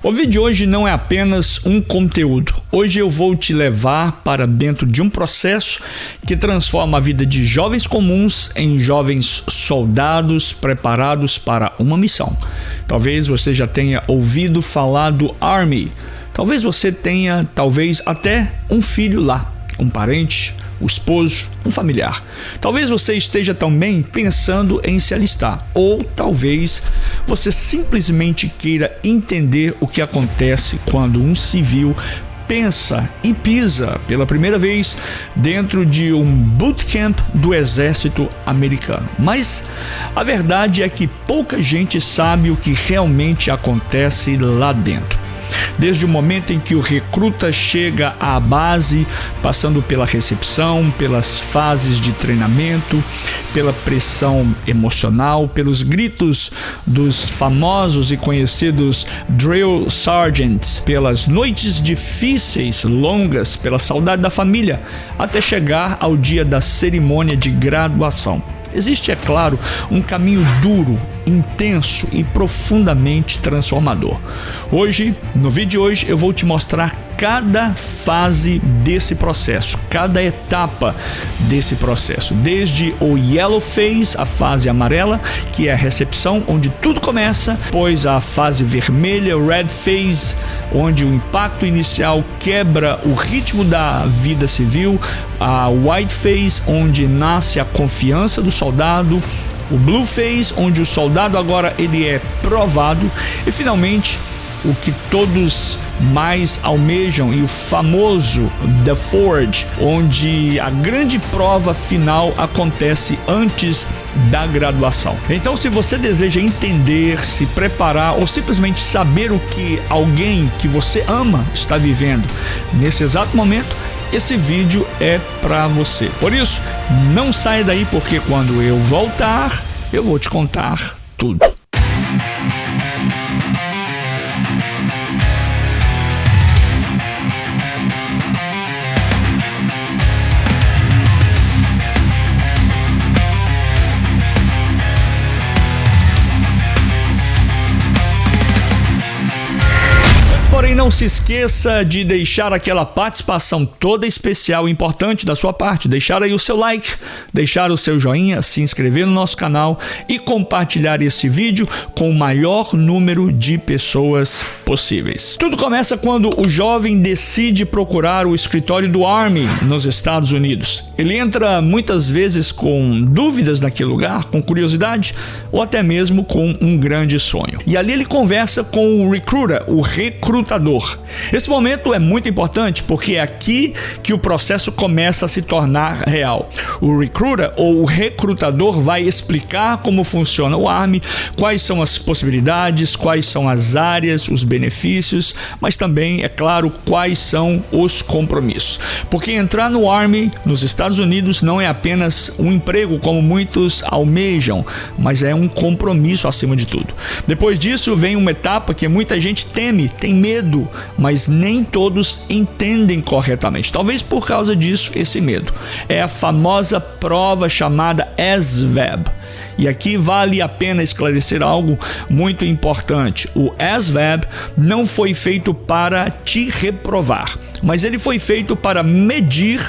O vídeo de hoje não é apenas um conteúdo. Hoje eu vou te levar para dentro de um processo que transforma a vida de jovens comuns em jovens soldados preparados para uma missão. Talvez você já tenha ouvido falar do Army. Talvez você tenha, até um filho lá, um parente, um esposo, um familiar. Talvez você esteja também pensando em se alistar, ou talvez você simplesmente queira entender o que acontece quando um civil pensa e pisa pela primeira vez dentro de um bootcamp do exército americano. Mas a verdade é que pouca gente sabe o que realmente acontece lá dentro. Desde o momento em que o recruta chega à base, passando pela recepção, pelas fases de treinamento, pela pressão emocional, pelos gritos dos famosos e conhecidos drill sergeants, pelas noites difíceis, longas, pela saudade da família, até chegar ao dia da cerimônia de graduação. Existe, é claro, um caminho duro, intenso e profundamente transformador. Hoje, no vídeo de hoje, eu vou te mostrar cada fase desse processo, cada etapa desse processo, desde o yellow phase, a fase amarela, que é a recepção, onde tudo começa, pois a fase vermelha, o red phase, onde o impacto inicial quebra o ritmo da vida civil, a white phase, onde nasce a confiança do soldado, o blue phase, onde o soldado agora ele é provado, e finalmente o que todos mais almejam, e o famoso The Forge, onde a grande prova final acontece antes da graduação. Então, se você deseja entender, se preparar ou simplesmente saber o que alguém que você ama está vivendo nesse exato momento, esse vídeo é para você. Por isso, não saia daí, porque quando eu voltar, eu vou te contar tudo. Porém, não se esqueça de deixar aquela participação toda especial e importante da sua parte, deixar aí o seu like, deixar o seu joinha, se inscrever no nosso canal e compartilhar esse vídeo com o maior número de pessoas possíveis. Tudo começa quando o jovem decide procurar o escritório do Army nos Estados Unidos. Ele entra muitas vezes com dúvidas naquele lugar, com curiosidade ou até mesmo com um grande sonho. E ali ele conversa com o recruiter, o recrutador. Esse momento é muito importante porque é aqui que o processo começa a se tornar real. O recruiter ou o recrutador vai explicar como funciona o Army, quais são as possibilidades, quais são as áreas, os benefícios, mas também, é claro, quais são os compromissos. Porque entrar no Army nos Estados Unidos não é apenas um emprego como muitos almejam, mas é um compromisso acima de tudo. Depois disso vem uma etapa que muita gente teme, tem medo, mas nem todos entendem corretamente. Talvez por causa disso, esse medo. É a famosa prova chamada ASVAB. E aqui vale a pena esclarecer algo muito importante. O ASVAB não foi feito para te reprovar, mas ele foi feito para medir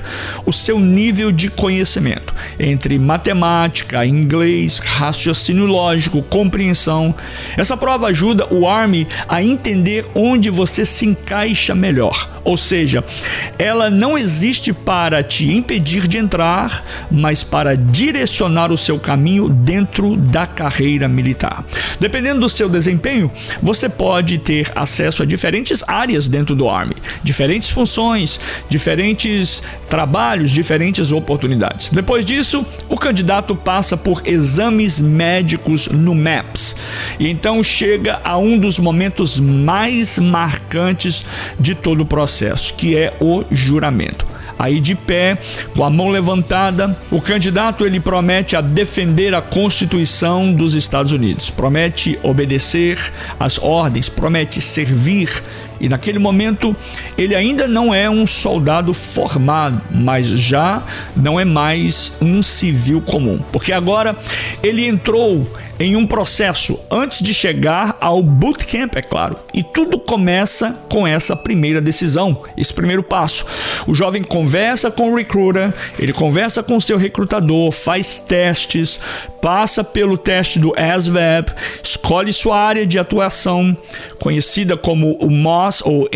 o seu nível de conhecimento entre matemática, inglês, raciocínio lógico, compreensão. Essa prova ajuda o Army a entender onde você se encaixa melhor. Ou seja, ela não existe para te impedir de entrar, mas para direcionar o seu caminho dentro da carreira militar. Dependendo do seu desempenho, você pode ter acesso a diferentes áreas dentro do Army, diferentes funções, diferentes trabalhos, diferentes oportunidades. Depois disso, o candidato passa por exames médicos no MAPS. E então chega a um dos momentos mais marcantes de todo o processo, que é o juramento. Aí de pé, com a mão levantada, o candidato ele promete a defender a Constituição dos Estados Unidos, promete obedecer às ordens, promete servir. E naquele momento ele ainda não é um soldado formado, mas já não é mais um civil comum, porque agora ele entrou em um processo antes de chegar ao bootcamp, é claro. E tudo começa com essa primeira decisão, esse primeiro passo. O jovem conversa com o recruiter, ele conversa com o seu recrutador, faz testes, passa pelo teste do ASVAB, escolhe sua área de atuação, conhecida como o MOS ou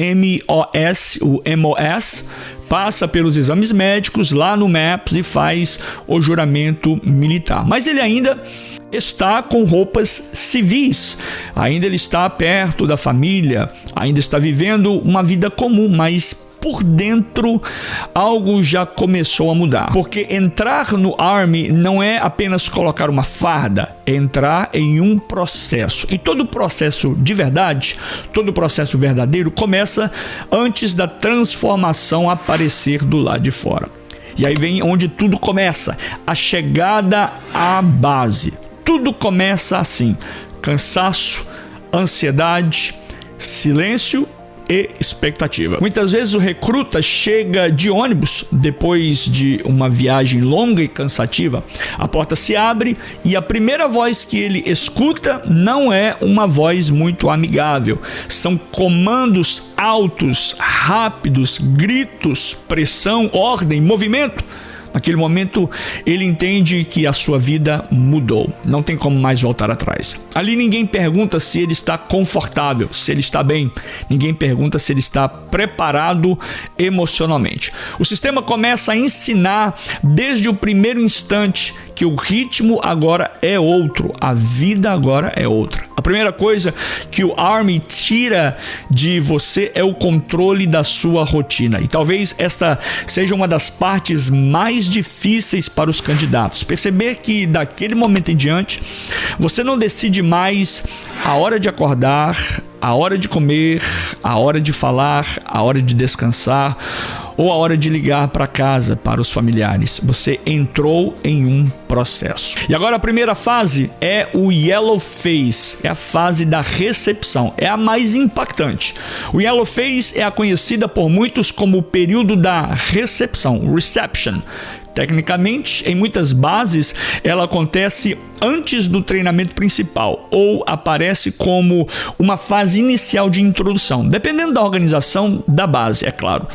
MOS, passa pelos exames médicos lá no MAPS e faz o juramento militar. Mas ele ainda está com roupas civis, ainda ele está perto da família, ainda está vivendo uma vida comum, mas por dentro algo já começou a mudar. Porque entrar no Army não é apenas colocar uma farda, é entrar em um processo. E todo processo de verdade, todo processo verdadeiro começa antes da transformação aparecer do lado de fora. E aí vem onde tudo começa, a chegada à base. Tudo começa assim: cansaço, ansiedade, silêncio e expectativa. Muitas vezes o recruta chega de ônibus depois de uma viagem longa e cansativa. A porta se abre e a primeira voz que ele escuta não é uma voz muito amigável. São comandos altos, rápidos, gritos, pressão, ordem, movimento. Naquele momento, ele entende que a sua vida mudou. Não tem como mais voltar atrás. Ali ninguém pergunta se ele está confortável, se ele está bem. Ninguém pergunta se ele está preparado emocionalmente. O sistema começa a ensinar desde o primeiro instante que o ritmo agora é outro, a vida agora é outra. A primeira coisa que o Army tira de você é o controle da sua rotina. E talvez esta seja uma das partes mais difíceis para os candidatos. Perceber que daquele momento em diante, você não decide mais a hora de acordar, a hora de comer, a hora de falar, a hora de descansar ou a hora de ligar para casa, para os familiares. Você entrou em um processo. E agora a primeira fase é o Yellow Phase, é a fase da recepção, é a mais impactante. O Yellow Phase é a conhecida por muitos como o período da recepção, reception. Tecnicamente, em muitas bases, ela acontece antes do treinamento principal ou aparece como uma fase inicial de introdução, dependendo da organização da base, é claro.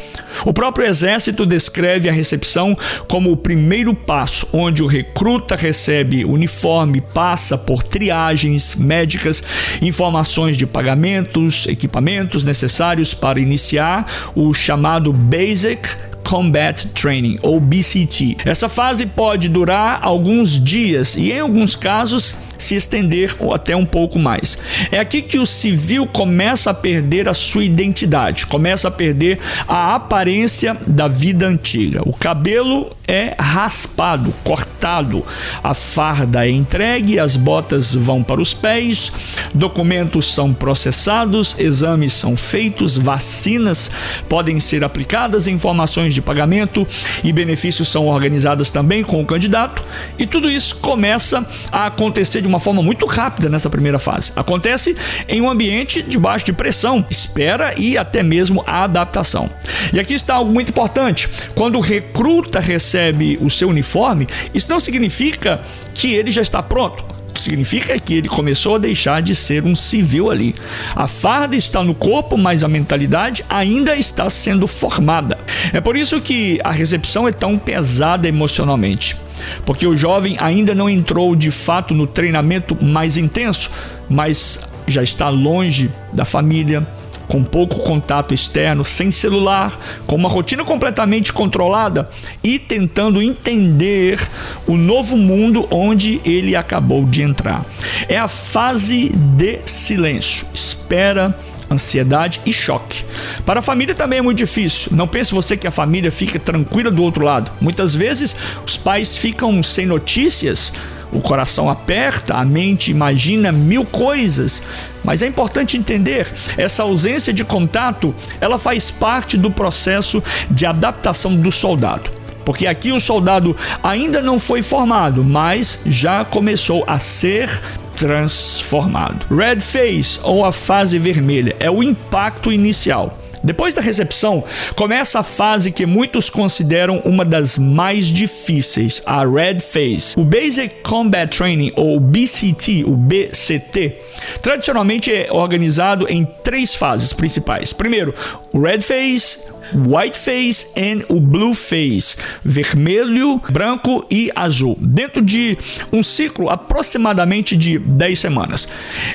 O próprio Exército descreve a recepção como o primeiro passo, onde o recruta recebe uniforme, passa por triagens médicas, informações de pagamentos, equipamentos necessários para iniciar o chamado Basic Combat Training, ou BCT. Essa fase pode durar alguns dias e, em alguns casos, se estender ou até um pouco mais. É aqui que o civil começa a perder a sua identidade, começa a perder a aparência da vida antiga. O cabelo é raspado, cortado, a farda é entregue, as botas vão para os pés, documentos são processados, exames são feitos, vacinas podem ser aplicadas, informações de pagamento e benefícios são organizadas também com o candidato, e tudo isso começa a acontecer de uma forma muito rápida nessa primeira fase. Acontece em um ambiente debaixo de pressão, espera e até mesmo a adaptação. E aqui está algo muito importante: quando o recruta recebe o seu uniforme, isso não significa que ele já está pronto. O que significa que ele começou a deixar de ser um civil ali. A farda está no corpo, mas a mentalidade ainda está sendo formada. É por isso que a recepção é tão pesada emocionalmente, porque o jovem ainda não entrou de fato no treinamento mais intenso, mas já está longe da família, com pouco contato externo, sem celular, com uma rotina completamente controlada e tentando entender o novo mundo onde ele acabou de entrar. É a fase de silêncio, espera, ansiedade e choque. Para a família também é muito difícil. Não pense você que a família fica tranquila do outro lado. Muitas vezes os pais ficam sem notícias, o coração aperta, a mente imagina mil coisas. Mas é importante entender, essa ausência de contato, ela faz parte do processo de adaptação do soldado. Porque aqui o soldado ainda não foi formado, mas já começou a ser transformado. Red Phase, ou a fase vermelha, é o impacto inicial. Depois da recepção, começa a fase que muitos consideram uma das mais difíceis, a Red Phase. O Basic Combat Training, ou BCT, o BCT, tradicionalmente é organizado em 3 fases principais. Primeiro, o Red Phase, White Phase e o Blue Phase, vermelho, branco e azul, dentro de um ciclo aproximadamente de 10 semanas.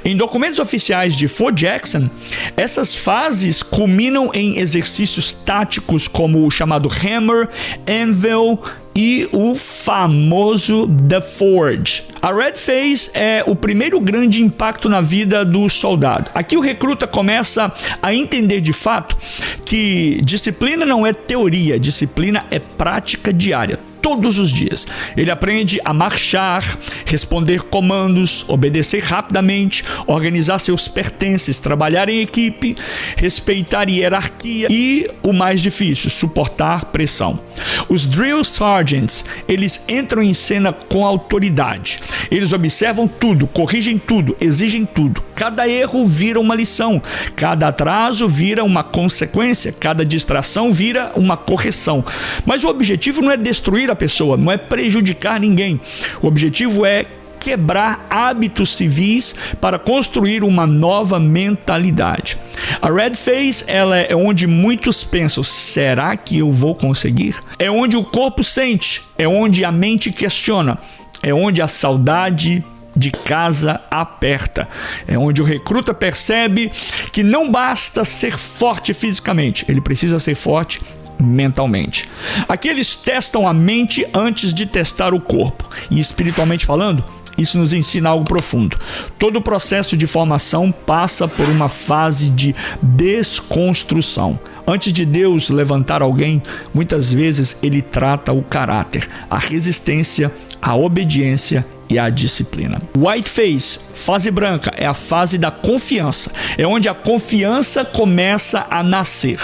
Em documentos oficiais de Fort Jackson, essas fases culminam em exercícios táticos como o chamado Hammer, Anvil e o famoso The Forge. A Red Phase é o primeiro grande impacto na vida do soldado. Aqui o recruta começa a entender de fato que disciplina não é teoria, disciplina é prática diária. Todos os dias. Ele aprende a marchar, responder comandos, obedecer rapidamente, organizar seus pertences, trabalhar em equipe, respeitar hierarquia e, o mais difícil, suportar pressão. Os Drill Sergeants, eles entram em cena com autoridade. Eles observam tudo, corrigem tudo, exigem tudo. Cada erro vira uma lição, cada atraso vira uma consequência, cada distração vira uma correção. Mas o objetivo não é destruir a pessoa, não é prejudicar ninguém. O objetivo é quebrar hábitos civis para construir uma nova mentalidade. A Red Phase, ela é onde muitos pensam, será que eu vou conseguir? É onde o corpo sente, é onde a mente questiona, é onde a saudade de casa aperta. É onde o recruta percebe que não basta ser forte fisicamente, ele precisa ser forte mentalmente. Aqui eles testam a mente antes de testar o corpo. E espiritualmente falando, isso nos ensina algo profundo. Todo o processo de formação passa por uma fase de desconstrução. Antes de Deus levantar alguém, muitas vezes ele trata o caráter, a resistência, a obediência e a disciplina. White Phase, fase branca, é a fase da confiança. É onde a confiança começa a nascer.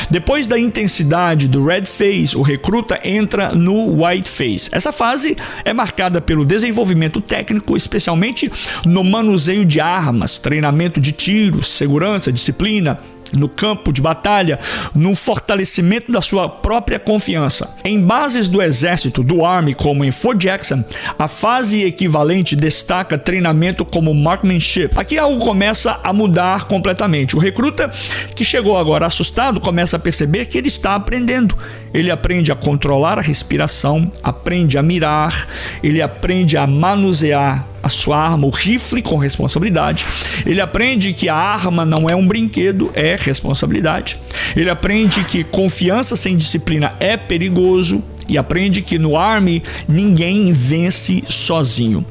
Depois da intensidade do Red Phase, o recruta entra no White Phase. Essa fase é marcada pelo desenvolvimento técnico, especialmente no manuseio de armas, treinamento de tiros, segurança, disciplina, no campo de batalha, no fortalecimento da sua própria confiança. Em bases do exército, do Army, como em Fort Jackson, a fase equivalente destaca treinamento como marksmanship. Aqui algo começa a mudar completamente. O recruta que chegou agora assustado começa a perceber que ele está aprendendo. Ele aprende a controlar a respiração, aprende a mirar, ele aprende a manusear a sua arma, o rifle, com responsabilidade. Ele aprende que a arma não é um brinquedo, é responsabilidade. Ele aprende que confiança sem disciplina é perigoso. E aprende que no Army ninguém vence sozinho.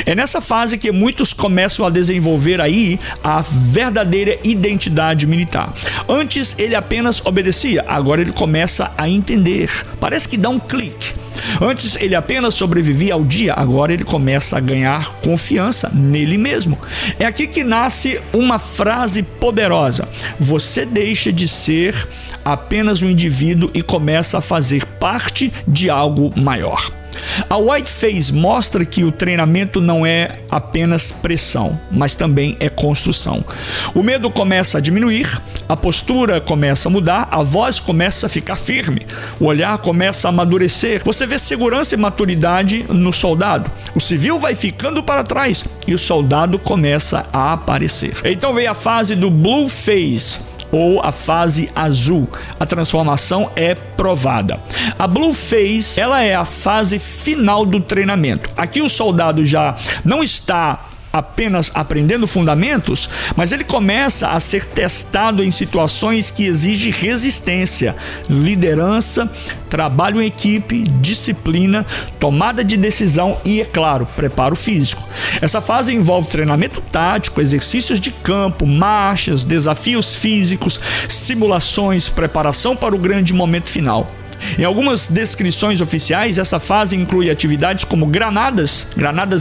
É nessa fase que muitos começam a desenvolver aí a verdadeira identidade militar. Antes ele apenas obedecia, agora ele começa a entender. Parece que dá um clique. Antes ele apenas sobrevivia ao dia, agora ele começa a ganhar confiança nele mesmo. É aqui que nasce uma frase poderosa: você deixa de ser apenas um indivíduo e começa a fazer parte de algo maior. A White Phase mostra que o treinamento não é apenas pressão, mas também é construção. O medo começa a diminuir, a postura começa a mudar, a voz começa a ficar firme, o olhar começa a amadurecer. Você vê segurança e maturidade no soldado. O civil vai ficando para trás e o soldado começa a aparecer. Então vem a fase do Blue Phase, ou a fase azul. A transformação é provada. A Blue Phase, ela é a fase final do treinamento. Aqui o soldado já não está apenas aprendendo fundamentos, mas ele começa a ser testado em situações que exigem resistência, liderança, trabalho em equipe, disciplina, tomada de decisão e, é claro, preparo físico. Essa fase envolve treinamento tático, exercícios de campo, marchas, desafios físicos, simulações, preparação para o grande momento final. Em algumas descrições oficiais, essa fase inclui atividades como granadas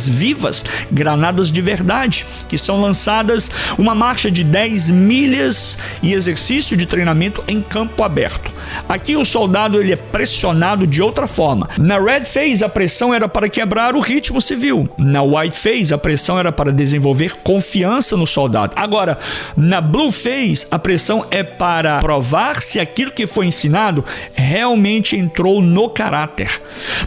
vivas, granadas de verdade, que são lançadas uma marcha de 10 milhas e exercício de treinamento em campo aberto. Aqui o soldado ele é pressionado de outra forma. Na Red Phase, a pressão era para quebrar o ritmo civil. Na White Phase, a pressão era para desenvolver confiança no soldado. Agora, na Blue Phase, a pressão é para provar se aquilo que foi ensinado realmente entrou no caráter.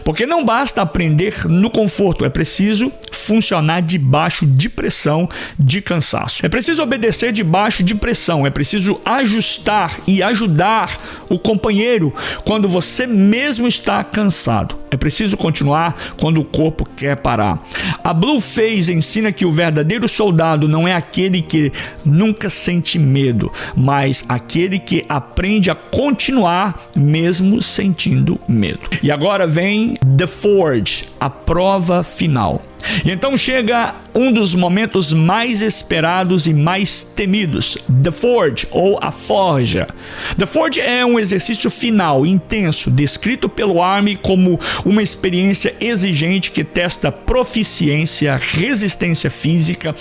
Porque não basta aprender no conforto, é preciso funcionar debaixo de pressão, de cansaço. É preciso obedecer debaixo de pressão, é preciso ajustar e ajudar o companheiro quando você mesmo está cansado. É preciso continuar quando o corpo quer parar. A Blue Phase ensina que o verdadeiro soldado não é aquele que nunca sente medo, mas aquele que aprende a continuar mesmo sentindo medo. E agora vem The Forge, a prova final. E então chega um dos momentos mais esperados e mais temidos, The Forge, ou a forja. The Forge é um exercício final, intenso, descrito pelo Army como uma experiência exigente que testa proficiência, resistência física,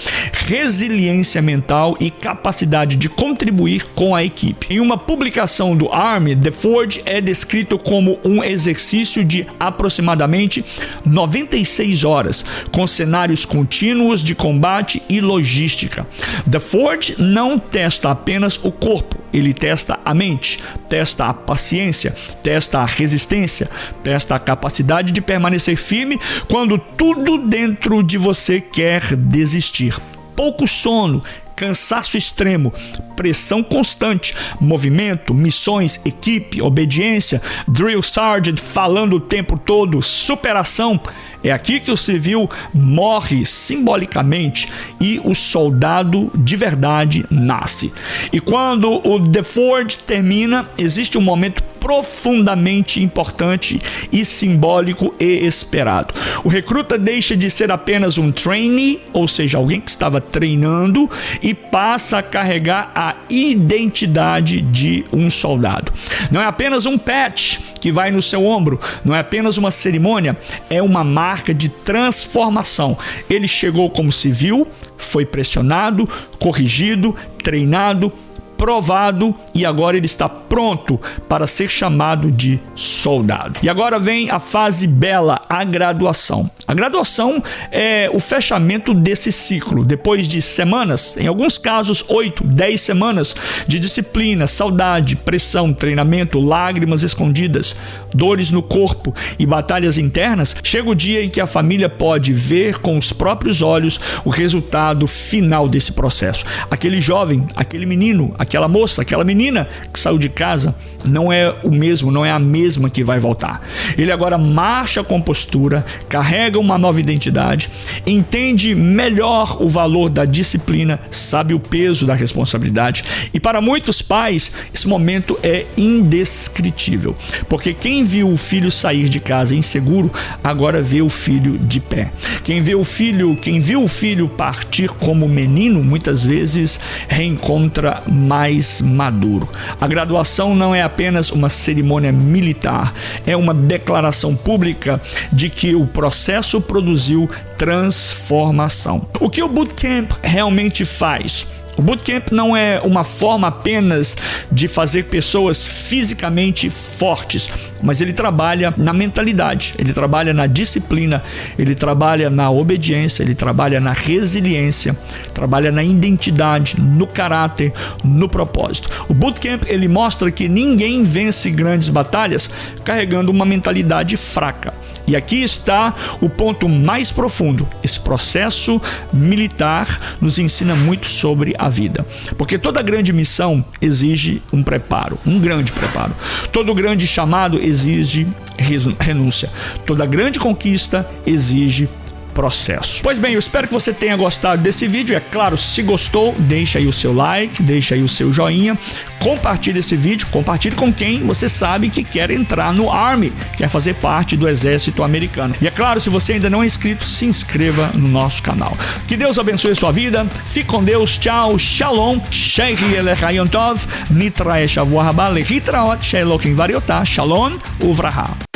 resiliência mental e capacidade de contribuir com a equipe. Em uma publicação do Army, The Forge é descrito como um exercício de aproximadamente 96 horas, com cenários contínuos de combate e logística. The Forge não testa apenas o corpo, ele testa a mente, testa a paciência, testa a resistência, testa a capacidade de permanecer firme quando tudo dentro de você quer desistir. Pouco sono, cansaço extremo, pressão constante, movimento, missões, equipe, obediência, drill sergeant falando o tempo todo, superação. É aqui que o civil morre simbolicamente e o soldado de verdade nasce. E quando o The Forge termina, existe um momento profundamente importante e simbólico e esperado. O recruta deixa de ser apenas um trainee, ou seja, alguém que estava treinando, e passa a carregar a identidade de um soldado. Não é apenas um patch que vai no seu ombro, não é apenas uma cerimônia, é uma marca de transformação. Ele chegou como civil, foi pressionado, corrigido, treinado, provado e agora ele está pronto para ser chamado de soldado. E agora vem a fase bela, a graduação. A graduação é o fechamento desse ciclo. Depois de semanas, em alguns casos 8, 10 semanas de disciplina, saudade, pressão, treinamento, lágrimas escondidas, dores no corpo e batalhas internas, chega o dia em que a família pode ver com os próprios olhos o resultado final desse processo. Aquele jovem, aquele menino, aquela moça, aquela menina que saiu de casa não é o mesmo, não é a mesma que vai voltar. Ele agora marcha com postura, carrega uma nova identidade, entende melhor o valor da disciplina, sabe o peso da responsabilidade. E para muitos pais, esse momento é indescritível, porque quem viu o filho sair de casa inseguro, agora vê o filho de pé. Quem viu o filho partir como menino, muitas vezes reencontra mais maduro. A graduação não é apenas uma cerimônia militar, é uma declaração pública de que o processo produziu transformação. O que o bootcamp realmente faz? O bootcamp não é uma forma apenas de fazer pessoas fisicamente fortes, mas ele trabalha na mentalidade, ele trabalha na disciplina, ele trabalha na obediência, ele trabalha na resiliência, trabalha na identidade, no caráter, no propósito. O bootcamp ele mostra que ninguém vence grandes batalhas carregando uma mentalidade fraca. E aqui está o ponto mais profundo. Esse processo militar nos ensina muito sobre a vida. Porque toda grande missão exige um preparo, um grande preparo. Todo grande chamado exige renúncia. Toda grande conquista exige processo. Pois bem, eu espero que você tenha gostado desse vídeo. É claro, se gostou, deixa aí o seu like, deixa aí o seu joinha, compartilhe esse vídeo, compartilhe com quem você sabe que quer entrar no Army, quer fazer parte do exército americano. E é claro, se você ainda não é inscrito, se inscreva no nosso canal. Que Deus abençoe a sua vida. Fique com Deus. Tchau. Shalom. Sheikh Elechayon Tov. Nitrae Shavua Haba. Lehitraot. Shelokim Variotah. Shalom. Uvraha.